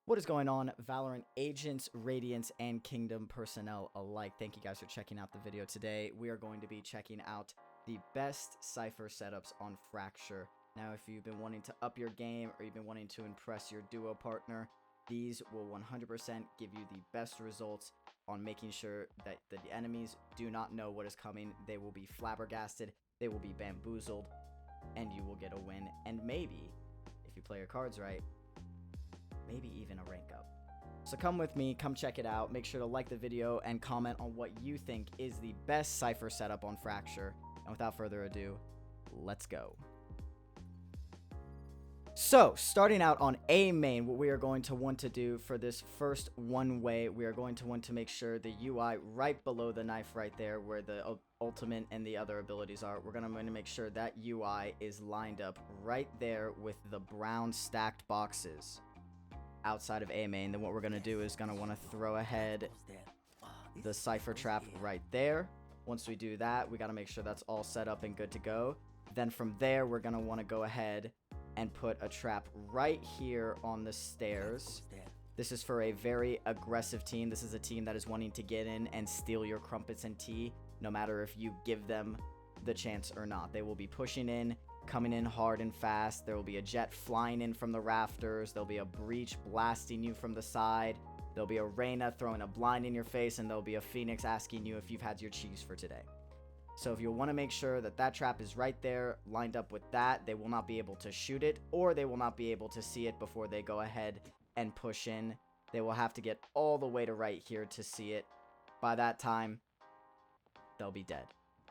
What is going on, Valorant agents, Radiants, and Kingdom personnel alike? Thank you guys for checking out the video today. We are going to be checking out the best Cypher setups on Fracture. Now, if you've been wanting to up your game or you've been wanting to impress your duo partner, these will 100% give you the best results on making sure that the enemies do not know what is coming. They will be flabbergasted, they will be bamboozled, and you will get a win. And maybe, if you play your cards right, maybe even a rank up. So come with me, come check it out. Make sure to like the video and comment on what you think is the best Cypher setup on Fracture. And without further ado, let's go. So, starting out on A main, what we are going to want to do for this first one way, we are going to want to make sure the UI right below the knife right there where the ultimate and the other abilities are, we're going to make sure that UI is lined up right there with the brown stacked boxes outside of A main. Then what we're going to do is going to want to throw ahead the Cypher trap right there. Once we do that, we got to make sure that's all set up and good to go. Then from there, we're going to want to go ahead and put a trap right here on the stairs. This is for a very aggressive team. This is a team that is wanting to get in and steal your crumpets and tea, no matter if you give them the chance or not. They will be pushing in, coming in hard and fast. There will be a jet flying in from the rafters. There'll be a breach blasting you from the side. There'll be a Reyna throwing a blind in your face, and there'll be a Phoenix asking you if you've had your cheese for today. So if you want to make sure that that trap is right there, lined up with that, they will not be able to shoot it, or they will not be able to see it before they go ahead and push in. They will have to get all the way to right here to see it. By that time, they'll be dead.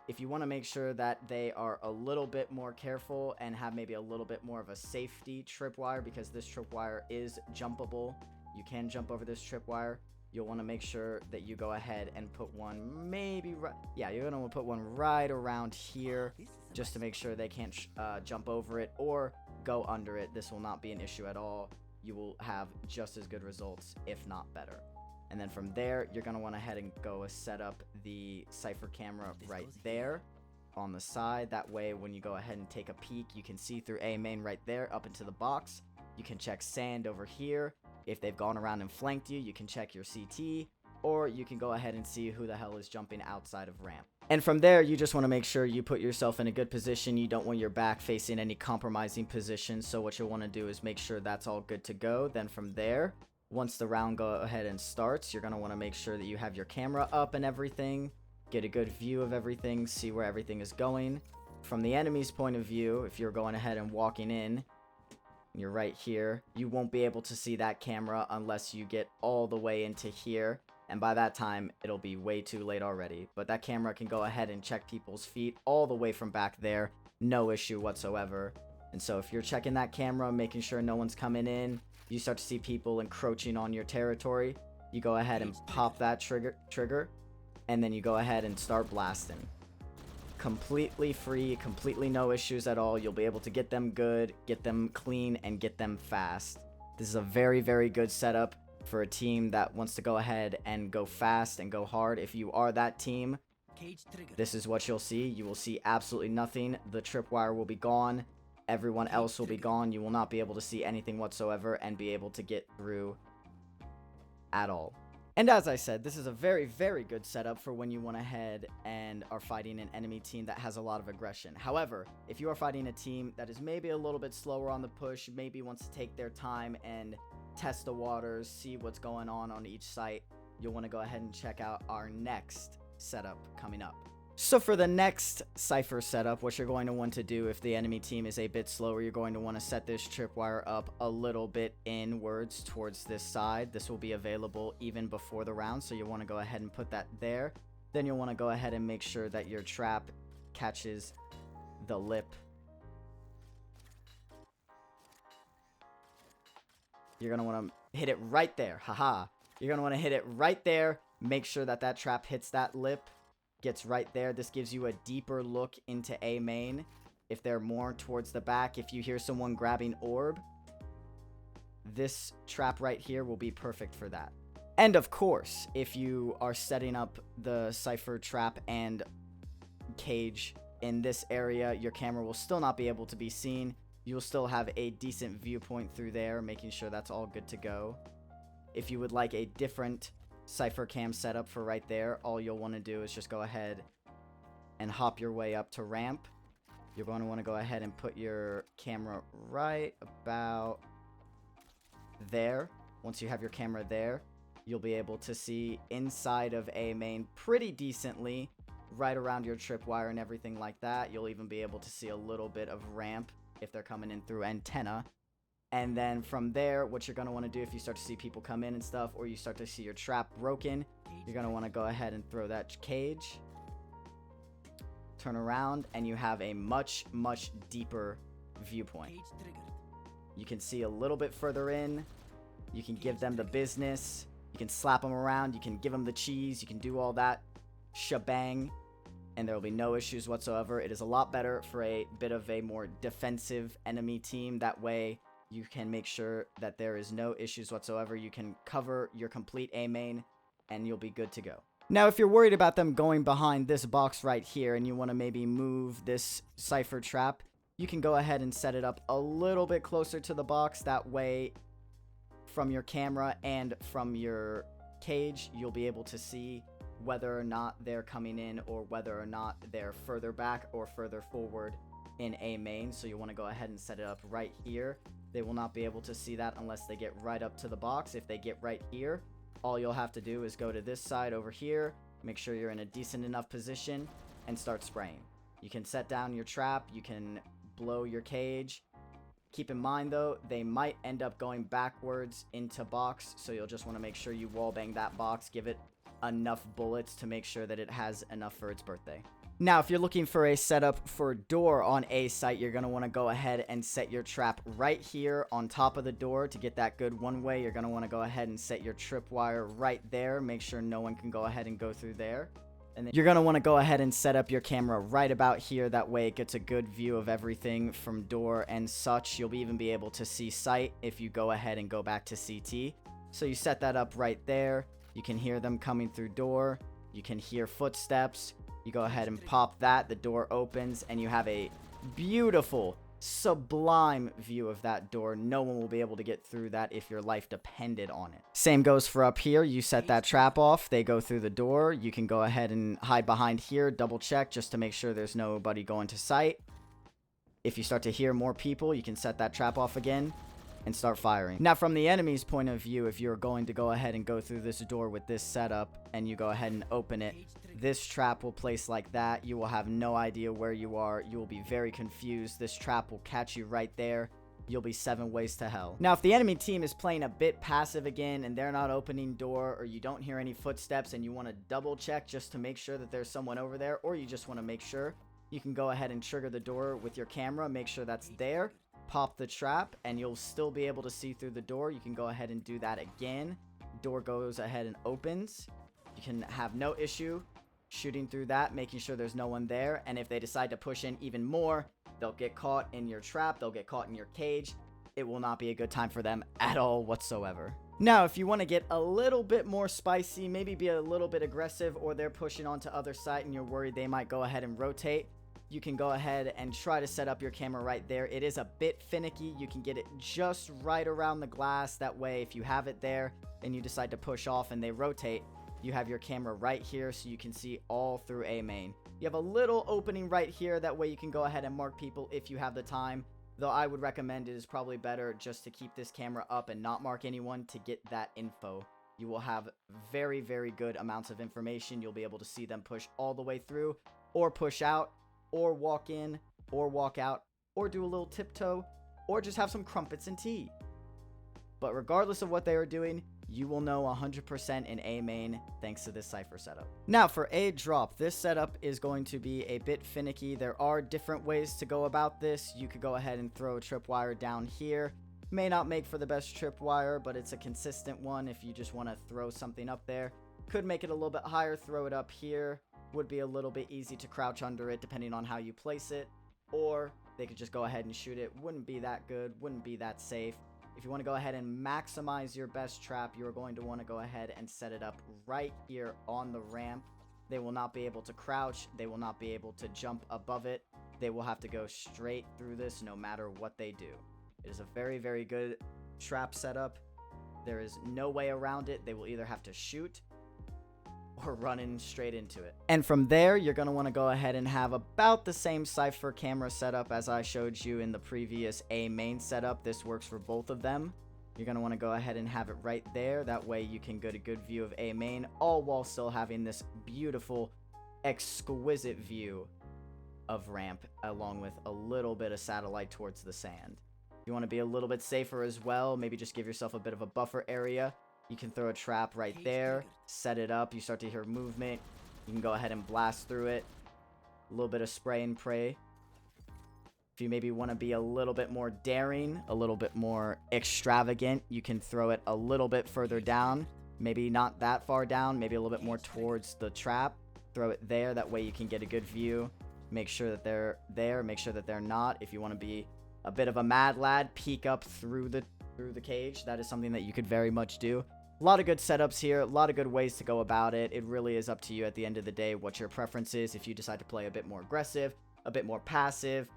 If you want to make sure that they are a little bit more careful and have maybe a little bit more of a safety tripwire, because this tripwire is jumpable, you can jump over this tripwire. You'll want to make sure that you go ahead and put one maybe right, yeah, you're going to want to put one right around here just to make sure they can't jump over it or go under it. This will not be an issue at all. You will have just as good results, if not better. And then from there, you're going to want to head and go set up the Cypher camera right there on the side. That way, when you go ahead and take a peek, you can see through A main right there up into the box. You can check sand over here. If they've gone around and flanked you, you can check your CT, or you can go ahead and see who the hell is jumping outside of ramp. And from there, you just want to make sure you put yourself in a good position. You don't want your back facing any compromising position. So what you'll want to do is make sure that's all good to go. Then from there, once the round go ahead and starts, you're going to want to make sure that you have your camera up and everything. Get a good view of everything, see where everything is going. From the enemy's point of view, if you're going ahead and walking in, you're right here, you won't be able to see that camera unless you get all the way into here, and by that time it'll be way too late already. But that camera can go ahead and check people's feet all the way from back there, no issue whatsoever. And so if you're checking that camera, making sure no one's coming in, you start to see people encroaching on your territory, you go ahead and pop that trigger, and then you go ahead and start blasting. Completely free, completely no issues at all. You'll be able to get them good, get them clean, and get them fast. This is a very, very good setup for a team that wants to go ahead and go fast and go hard. If you are that team, this is what you'll see. You will see absolutely nothing. The tripwire will be gone. Everyone else will be gone. You will not be able to see anything whatsoever and be able to get through at all. And as I said, this is a very, very good setup for when you want to head and are fighting an enemy team that has a lot of aggression. However, if you are fighting a team that is maybe a little bit slower on the push, maybe wants to take their time and test the waters, see what's going on each site, you'll want to go ahead and check out our next setup coming up. So for the next Cypher setup, what you're going to want to do if the enemy team is a bit slower, you're going to want to set this tripwire up a little bit inwards towards this side. This will be available even before the round, so you'll want to go ahead and put that there. Then you'll want to go ahead and make sure that your trap catches the lip. You're going to want to hit it right there. Haha. You're going to want to hit it right there. Make sure that that trap hits that lip. Gets right there. This gives you a deeper look into A main. If they're more towards the back, if you hear someone grabbing orb, this trap right here will be perfect for that. And of course, if you are setting up the Cypher trap and cage in this area, your camera will still not be able to be seen. You'll still have a decent viewpoint through there, making sure that's all good to go. If you would like a different Cypher cam setup for right there, all you'll want to do is just go ahead and hop your way up to ramp. You're going to want to go ahead and put your camera right about there. Once you have your camera there, you'll be able to see inside of A main pretty decently, right around your tripwire and everything like that. You'll even be able to see a little bit of ramp if they're coming in through antenna. And then from there, what you're going to want to do if you start to see people come in and stuff, or you start to see your trap broken, you're going to want to go ahead and throw that cage, turn around, and you have a much deeper viewpoint. You can see a little bit further in. You can give them the business. You can slap them around. You can give them the cheese. You can do all that shebang, and there will be no issues whatsoever. It is a lot better for a bit of a more defensive enemy team. That way, you can make sure that there is no issues whatsoever. You can cover your complete A main, and you'll be good to go. Now, if you're worried about them going behind this box right here, and you want to maybe move this Cypher trap, you can go ahead and set it up a little bit closer to the box. That way, from your camera and from your cage, you'll be able to see whether or not they're coming in, or whether or not they're further back or further forward in A main. So you want to go ahead and set it up right here. They will not be able to see that unless they get right up to the box. If they get right here, all you'll have to do is go to this side over here, make sure you're in a decent enough position, and start spraying. You can set down your trap, you can blow your cage. Keep in mind though, they might end up going backwards into box, so you'll just want to make sure you wallbang that box, give it enough bullets to make sure that it has enough for its birthday. Now, if you're looking for a setup for door on a site, you're going to want to go ahead and set your trap right here on top of the door to get that good one way. You're going to want to go ahead and set your tripwire right there. Make sure no one can go ahead and go through there. And then you're going to want to go ahead and set up your camera right about here. That way it gets a good view of everything from door and such. You'll even be able to see sight if you go ahead and go back to CT. So you set that up right there. You can hear them coming through door. You can hear footsteps. You go ahead and pop that. The door opens and you have a beautiful, sublime view of that door. No one will be able to get through that if your life depended on it. Same goes for up here. You set that trap off. They go through the door. You can go ahead and hide behind here. Double check just to make sure there's nobody going to sight. If you start to hear more people, you can set that trap off again and start firing. Now, from the enemy's point of view, if you're going to go ahead and go through this door with this setup and you go ahead and open it, this trap will place like that. You will have no idea where you are. You will be very confused. This trap will catch you right there. You'll be 7 ways to hell. Now, if the enemy team is playing a bit passive again and they're not opening door, or you don't hear any footsteps and you want to double check just to make sure that there's someone over there, or you just want to make sure, you can go ahead and trigger the door with your camera, make sure that's there, pop the trap, and you'll still be able to see through the door. You can go ahead and do that again. Door goes ahead and opens. You can have no issue shooting through that, making sure there's no one there. And if they decide to push in even more, they'll get caught in your trap, they'll get caught in your cage. It will not be a good time for them at all whatsoever. Now, if you want to get a little bit more spicy, maybe be a little bit aggressive, or they're pushing onto other side and you're worried they might go ahead and rotate, you can go ahead and try to set up your camera right there. It is a bit finicky. You can get it just right around the glass. That way, if you have it there and you decide to push off and they rotate, you have your camera right here so you can see all through A main. You have a little opening right here. That way you can go ahead and mark people if you have the time. Though I would recommend it is probably better just to keep this camera up and not mark anyone to get that info. You will have very, very good amounts of information. You'll be able to see them push all the way through, or push out, or walk in, or walk out, or do a little tiptoe, or just have some crumpets and tea. But regardless of what they are doing, you will know 100% in A main thanks to this Cypher setup. Now, for a drop, this setup is going to be a bit finicky. There are different ways to go about this. You could go ahead and throw a tripwire down here. May not make for the best tripwire, but it's a consistent one if you just want to throw something up there. Could make it a little bit higher, throw it up here. Would be a little bit easy to crouch under it depending on how you place it. Or they could just go ahead and shoot it. Wouldn't be that good, wouldn't be that safe. If you want to go ahead and maximize your best trap, you're going to want to go ahead and set it up right here on the ramp. They will not be able to crouch. They will not be able to jump above it. They will have to go straight through this no matter what they do. It is a very, very good trap setup. There is no way around it. They will either have to shoot or run in straight into it. And from there, you're going to want to go ahead and have about the same Cypher camera setup as I showed you in the previous A main setup. This works for both of them. You're going to want to go ahead and have it right there. That way you can get a good view of A main, all while still having this beautiful, exquisite view of ramp, along with a little bit of satellite towards the sand. If you want to be a little bit safer as well, maybe just give yourself a bit of a buffer area. You can throw a trap right there, set it up, you start to hear movement, you can go ahead and blast through it. A little bit of spray and pray. If you maybe want to be a little bit more daring, a little bit more extravagant, you can throw it a little bit further down. Maybe not that far down, maybe a little bit more towards the trap. Throw it there, that way you can get a good view. Make sure that they're there, make sure that they're not. If you want to be a bit of a mad lad, peek up through the cage. That is something that you could very much do. A lot of good setups here, a lot of good ways to go about it. It really is up to you at the end of the day what your preference is. If you decide to play a bit more aggressive, a bit more passive,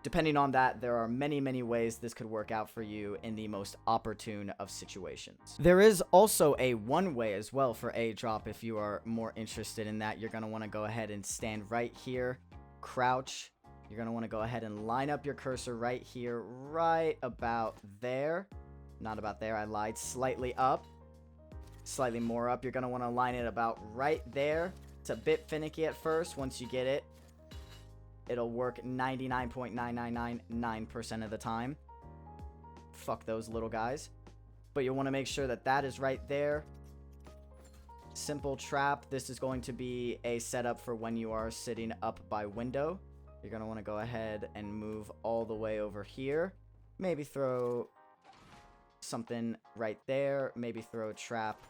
depending on that, there are many, many ways this could work out for you in the most opportune of situations. There is also a one-way as well for A drop if you are more interested in that. You're going to want to go ahead and stand right here, crouch. You're going to want to go ahead and line up your cursor right here, right about there. Not about there, I lied. Slightly up. Slightly more up. You're going to want to line it about right there. It's a bit finicky at first. Once you get it, it'll work 99.9999% of the time. Fuck those little guys. But you'll want to make sure that that is right there. Simple trap. This is going to be a setup for when you are sitting up by window. You're going to want to go ahead and move all the way over here. Maybe throw something right there. Maybe throw a trap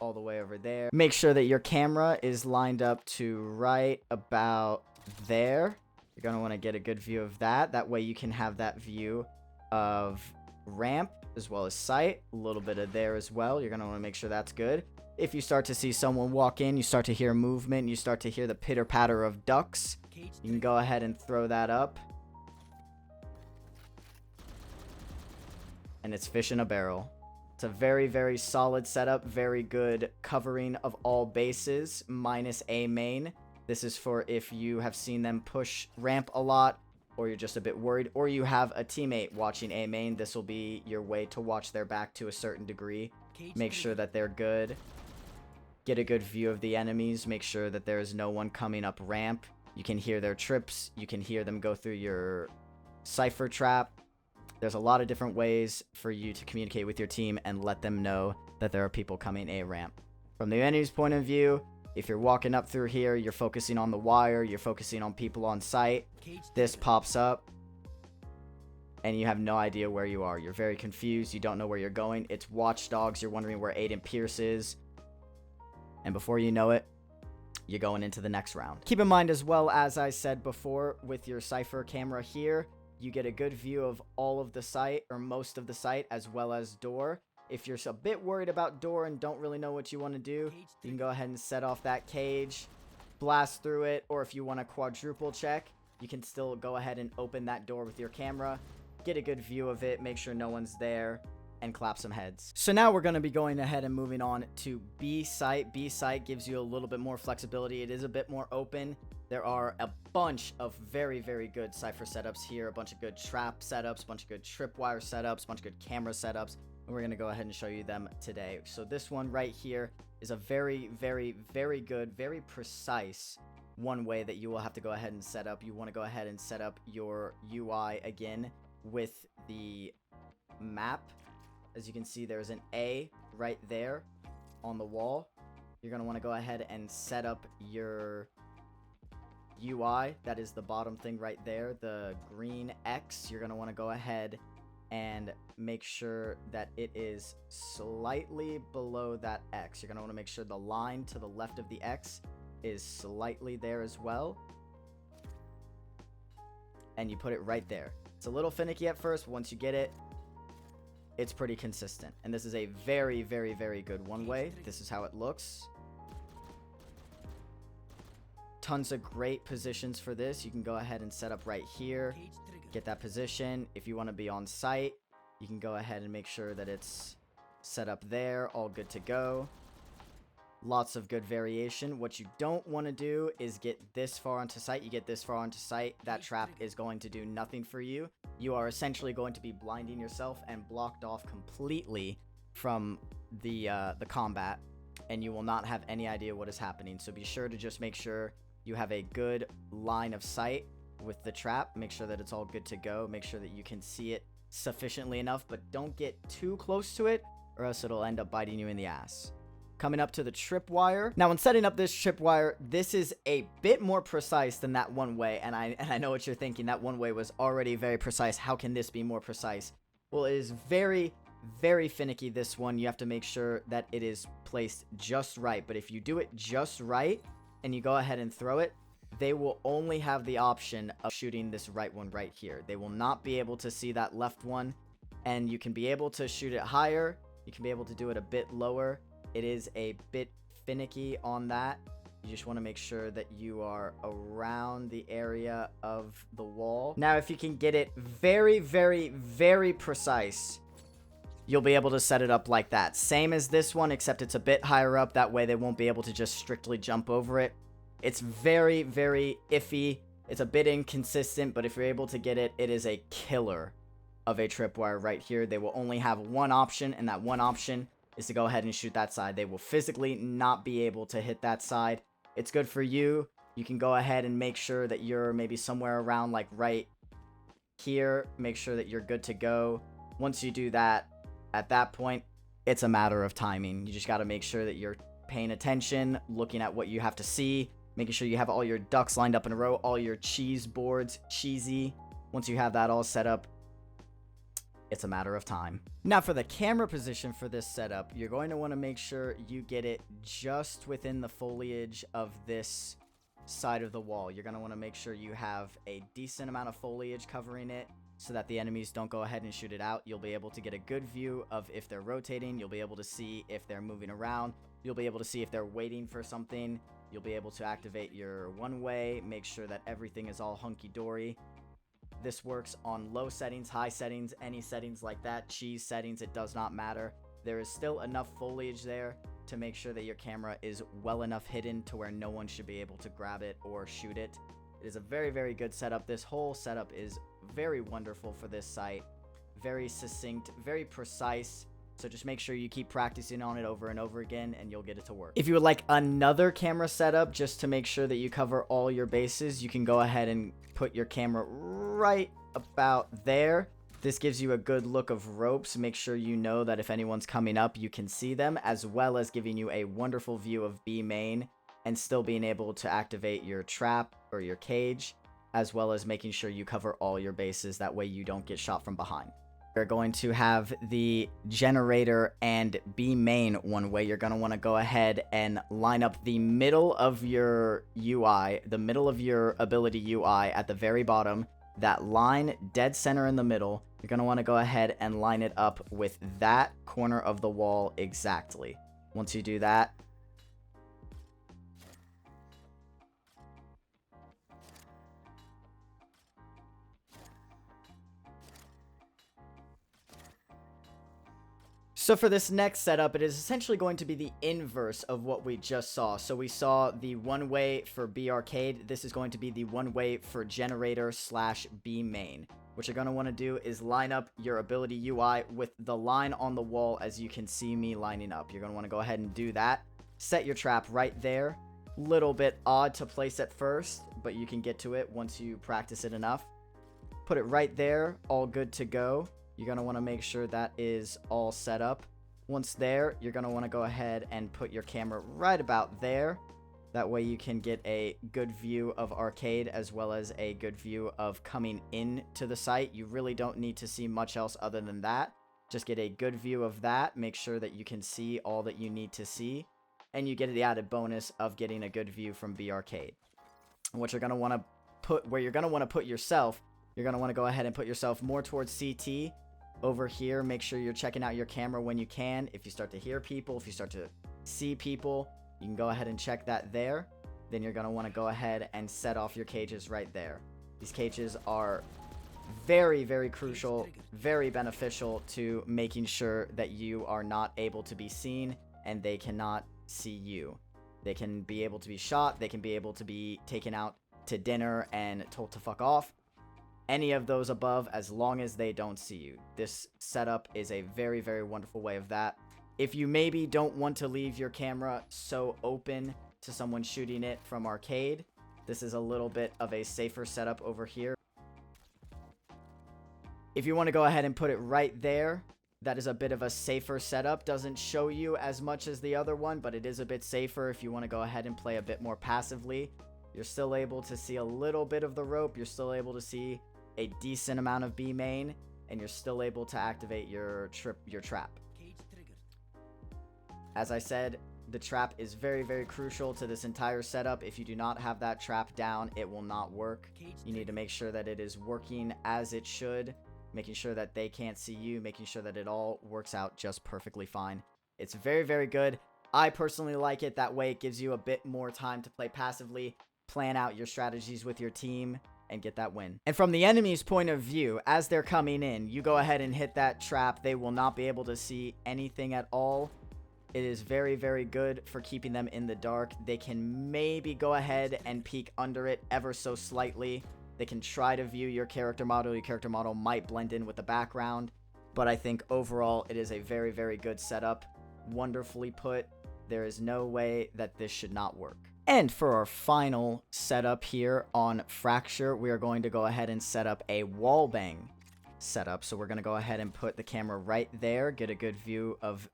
all the way over there. Make sure that your camera is lined up to right about there. You're going to want to get a good view of that. That way you can have that view of ramp as well as sight. A little bit of there as well. You're going to want to make sure that's good. If you start to see someone walk in, you start to hear movement, you start to hear the pitter-patter of ducks, you can go ahead and throw that up. And it's fish in a barrel. It's a very, very solid setup. Very good covering of all bases, minus A main. This is for if you have seen them push ramp a lot, or you're just a bit worried, or you have a teammate watching A main. This will be your way to watch their back to a certain degree. Make sure that they're good. Get a good view of the enemies. Make sure that there is no one coming up ramp. You can hear their trips. You can hear them go through your Cypher trap. There's a lot of different ways for you to communicate with your team and let them know that there are people coming A ramp. From the enemy's point of view, if you're walking up through here, you're focusing on the wire, you're focusing on people on site, this pops up, and you have no idea where you are. You're very confused. You don't know where you're going. It's Watchdogs. You're wondering where Aiden Pierce is. And before you know it, you're going into the next round. Keep in mind as well, as I said before, with your Cypher camera here, you get a good view of all of the site, or most of the site, as well as door. If you're a bit worried about door and don't really know what you want to do, you can go ahead and set off that cage, blast through it, or if you want to quadruple check, you can still go ahead and open that door with your camera, get a good view of it, make sure no one's there, and clap some heads. So now we're going to be going ahead and moving on to B site. B site gives you a little bit more flexibility. It is a bit more open. There are a bunch of very, very good Cypher setups here, a bunch of good trap setups, a bunch of good tripwire setups, a bunch of good camera setups, and we're going to go ahead and show you them today. So this one right here is a very, very, very good, very precise one way that you will have to go ahead and set up. You want to go ahead and set up your UI again with the map. As you can see, there's an A right there on the wall. You're going to want to go ahead and set up your UI. That is the bottom thing right there, the green X. You're going to want to go ahead and make sure that it is slightly below that X. You're going to want to make sure the line to the left of the X is slightly there as well. And you put it right there. It's a little finicky at first. Once you get it, it's pretty consistent. And this is a very, very, very good one way. This is how it looks. Tons of great positions for this. You can go ahead and set up right here. Get that position. If you want to be on site, you can go ahead and make sure that it's set up there, all good to go. Lots of good variation. What you don't want to do is get this far onto site. You get this far onto site, that trap is going to do nothing for you. You are essentially going to be blinding yourself and blocked off completely from the combat, and you will not have any idea what is happening. So be sure to just make sure you have a good line of sight with the trap. Make sure that it's all good to go. Make sure that you can see it sufficiently enough, but don't get too close to it or else it'll end up biting you in the ass. Coming up to the tripwire. Now, when setting up this tripwire, this is a bit more precise than that one way, and I know what you're thinking. That one way was already very precise. How can this be more precise? Well, it is very, very finicky, this one. You have to make sure that it is placed just right, but if you do it just right and you go ahead and throw it, they will only have the option of shooting this right one right here. They will not be able to see that left one, and you can be able to shoot it higher. You can be able to do it a bit lower. It is a bit finicky on that. You just want to make sure that you are around the area of the wall. Now, if you can get it very, very, very precise, you'll be able to set it up like that. Same as this one, except it's a bit higher up. That way they won't be able to just strictly jump over it. It's very, very iffy. It's a bit inconsistent, but if you're able to get it, it is a killer of a tripwire right here. They will only have one option, and that one option is to go ahead and shoot that side. They will physically not be able to hit that side. It's good for you. You can go ahead and make sure that you're maybe somewhere around like right here. Make sure that you're good to go. Once you do that, at that point, it's a matter of timing. You just got to make sure that you're paying attention, looking at what you have to see, making sure you have all your ducks lined up in a row, all your cheese boards cheesy. Once you have that all set up, it's a matter of time. Now, for the camera position for this setup, you're going to want to make sure you get it just within the foliage of this side of the wall. You're going to want to make sure you have a decent amount of foliage covering it so that the enemies don't go ahead and shoot it out. You'll be able to get a good view of if they're rotating. You'll be able to see if they're moving around. You'll be able to see if they're waiting for something. You'll be able to activate your one way, make sure that everything is all hunky-dory. This works on low settings, high settings, any settings like that, cheese settings, it does not matter. There is still enough foliage there to make sure that your camera is well enough hidden to where no one should be able to grab it or shoot it. It is a very, very good setup. This whole setup is very wonderful for this site. Very succinct, very precise. So just make sure you keep practicing on it over and over again and you'll get it to work. If you would like another camera setup just to make sure that you cover all your bases, you can go ahead and put your camera right about there. This gives you a good look of ropes. Make sure you know that if anyone's coming up, you can see them, as well as giving you a wonderful view of B main and still being able to activate your trap or your cage, as well as making sure you cover all your bases. That way you don't get shot from behind. You're going to have the generator and B main one way. You're going to want to go ahead and line up the middle of your UI, the middle of your ability UI at the very bottom, that line dead center in the middle. You're going to want to go ahead and line it up with that corner of the wall exactly. Once you do that, so for this next setup, it is essentially going to be the inverse of what we just saw. So we saw the one way for B arcade. This is going to be the one way for generator / B main. What you're going to want to do is line up your ability UI with the line on the wall as you can see me lining up. You're going to want to go ahead and do that. Set your trap right there. Little bit odd to place at first, but you can get to it once you practice it enough. Put it right there, all good to go. You're going to want to make sure that is all set up. Once there, you're going to want to go ahead and put your camera right about there. That way you can get a good view of arcade as well as a good view of coming into the site. You really don't need to see much else other than that. Just get a good view of that. Make sure that you can see all that you need to see. And you get the added bonus of getting a good view from B arcade. What you're going to want to put, where you're going to want to put yourself, you're going to want to go ahead and put yourself more towards CT. Over here, make sure you're checking out your camera when you can. If you start to hear people, if you start to see people, you can go ahead and check that there. Then you're going to want to go ahead and set off your cages right there. These cages are Very, very crucial, very beneficial to making sure that you are not able to be seen and they cannot see you. They can be able to be shot, they can be able to be taken out to dinner and told to fuck off. Any of those above, as long as they don't see you. This setup is a very, very wonderful way of that. If you maybe don't want to leave your camera so open to someone shooting it from arcade, this is a little bit of a safer setup over here. If you want to go ahead and put it right there, that is a bit of a safer setup. Doesn't show you as much as the other one, but it is a bit safer if you want to go ahead and play a bit more passively. You're still able to see a little bit of the rope. You're still able to see a decent amount of B main, and you're still able to activate your trap. As I said, the trap is very, very crucial to this entire setup. If you do not have that trap down, it will not work. You need to make sure that it is working as it should, making sure that they can't see you, making sure that it all works out just perfectly fine. It's very, very good. I personally like it. That way it gives you a bit more time to play passively, plan out your strategies with your team, and get that win. And from the enemy's point of view, as they're coming in, you go ahead and hit that trap. They will not be able to see anything at all. It is very, very good for keeping them in the dark. They can maybe go ahead and peek under it ever so slightly. They can try to view your character model. Your character model might blend in with the background, but I think overall it is a very, very good setup. Wonderfully put. There is no way that this should not work. And for our final setup here on Fracture, we are going to go ahead and set up a wallbang setup. So we're going to go ahead and put the camera right there, get a good view of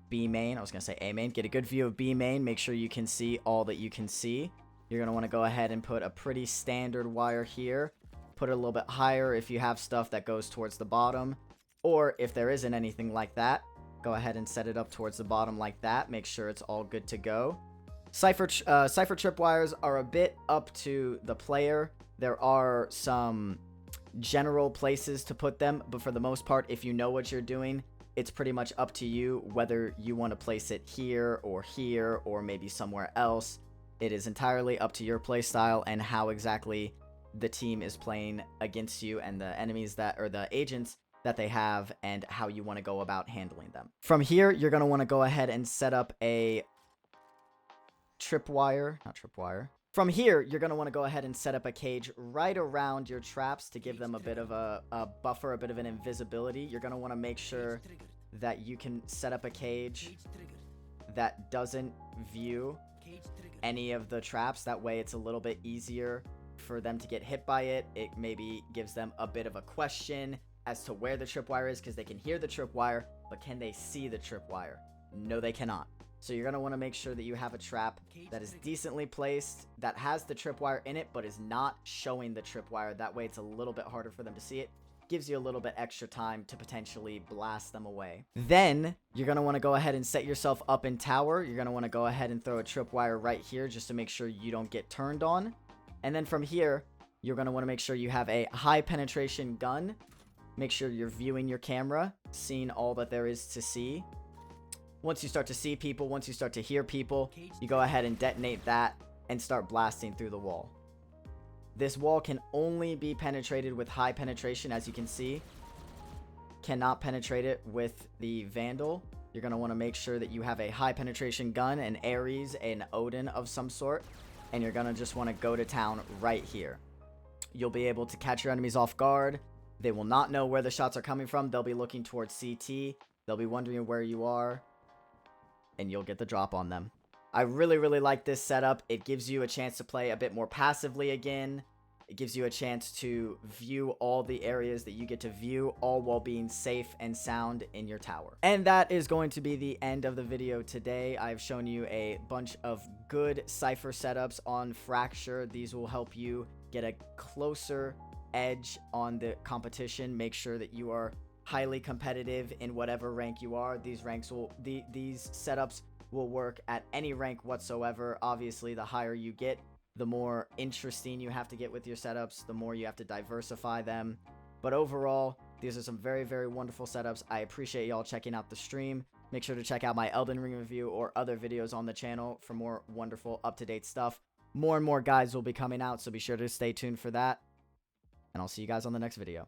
B main. I was going to say A main. Get a good view of B main. Make sure you can see all that you can see. You're going to want to go ahead and put a pretty standard wire here. Put it a little bit higher if you have stuff that goes towards the bottom. Or if there isn't anything like that, go ahead and set it up towards the bottom like that. Make sure it's all good to go. Cypher tripwires are a bit up to the player. There are some general places to put them, but for the most part, if you know what you're doing, it's pretty much up to you whether you want to place it here, or maybe somewhere else. It is entirely up to your play style and how exactly the team is playing against you and the enemies that, or the agents that they have, and how you want to go about handling them. From here, you're going to want to go ahead and set up a From here, you're going to want to go ahead and set up a cage right around your traps to give them a bit of a buffer, a bit of an invisibility. You're going to want to make sure that you can set up a cage that doesn't view any of the traps. That way it's a little bit easier for them to get hit by it. It maybe gives them a bit of a question as to where the tripwire is, because they can hear the tripwire, but can they see the tripwire? No, they cannot. So you're going to want to make sure that you have a trap that is decently placed, that has the tripwire in it, but is not showing the tripwire. That way it's a little bit harder for them to see it. Gives you a little bit extra time to potentially blast them away. Then you're going to want to go ahead and set yourself up in tower. You're going to want to go ahead and throw a tripwire right here just to make sure you don't get turned on. And then from here, you're going to want to make sure you have a high penetration gun. Make sure you're viewing your camera, seeing all that there is to see. Once you start to see people, once you start to hear people, you go ahead and detonate that and start blasting through the wall. This wall can only be penetrated with high penetration, as you can see. Cannot penetrate it with the Vandal. You're going to want to make sure that you have a high penetration gun, an Ares, an Odin of some sort, and you're going to just want to go to town right here. You'll be able to catch your enemies off guard. They will not know where the shots are coming from. They'll be looking towards CT. They'll be wondering where you are, and you'll get the drop on them. I really, really like this setup. It gives you a chance to play a bit more passively again. It gives you a chance to view all the areas that you get to view, all while being safe and sound in your tower. And that is going to be the end of the video today. I've shown you a bunch of good Cypher setups on Fracture. These will help you get a closer edge on the competition. Make sure that you are highly competitive in whatever rank you are. These setups will work at any rank whatsoever. Obviously, the higher you get, the more interesting you have to get with your setups, the more you have to diversify them. But overall, these are some very, very wonderful setups. I appreciate y'all checking out the stream. Make sure to check out my Elden Ring review or other videos on the channel for more wonderful, up-to-date stuff. More and more guides will be coming out, so be sure to stay tuned for that. and I'll see you guys on the next video.